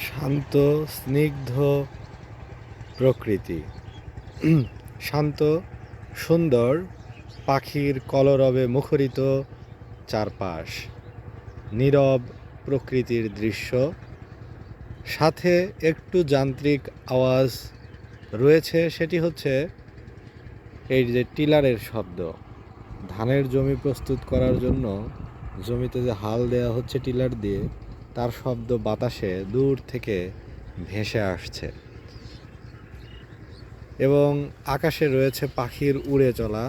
শান্ত স্নিগ্ধ প্রকৃতি। শান্ত সুন্দর পাখির কলরবে মুখরিত চারপাশ, নীরব প্রকৃতির দৃশ্য, সাথে একটু যান্ত্রিক আওয়াজ রয়েছে। সেটি হচ্ছে এই যে টিলারের শব্দ। ধানের জমি প্রস্তুত করার জন্য জমিতে যে হাল দেওয়া হচ্ছে টিলার দিয়ে, তার শব্দ বাতাসে দূর থেকে ভেসে আসছে। এবং আকাশে রয়েছে পাখির উড়ে চলা,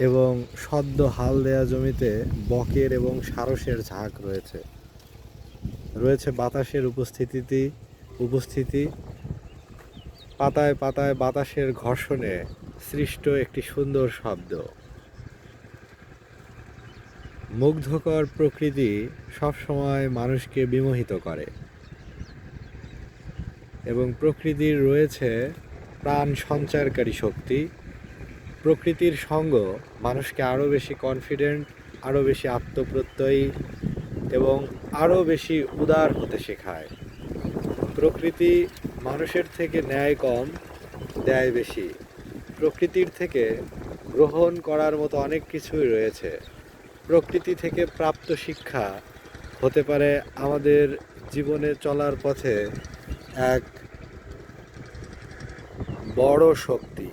এবং সদ্য হাল দেয়া জমিতে বকের এবং সারসের ঝাঁক রয়েছে বাতাসের উপস্থিতি। পাতায় পাতায় বাতাসের ঘর্ষণে সৃষ্ট একটি সুন্দর শব্দ। মুগ্ধকর প্রকৃতি সবসময় মানুষকে বিমোহিত করে, এবং প্রকৃতির রয়েছে প্রাণ সঞ্চারকারী শক্তি। প্রকৃতির সঙ্গ মানুষকে আরও বেশি কনফিডেন্ট, আরও বেশি আত্মপ্রত্যয়ী এবং আরও বেশি উদার হতে শেখায়। প্রকৃতি মানুষের থেকে নেয় কম, দেয় বেশি। প্রকৃতির থেকে গ্রহণ করার মতো অনেক কিছুই রয়েছে। প্রকৃতি থেকে প্রাপ্ত শিক্ষা হতে পারে আমাদের জীবনে চলার পথে এক বড় শক্তি।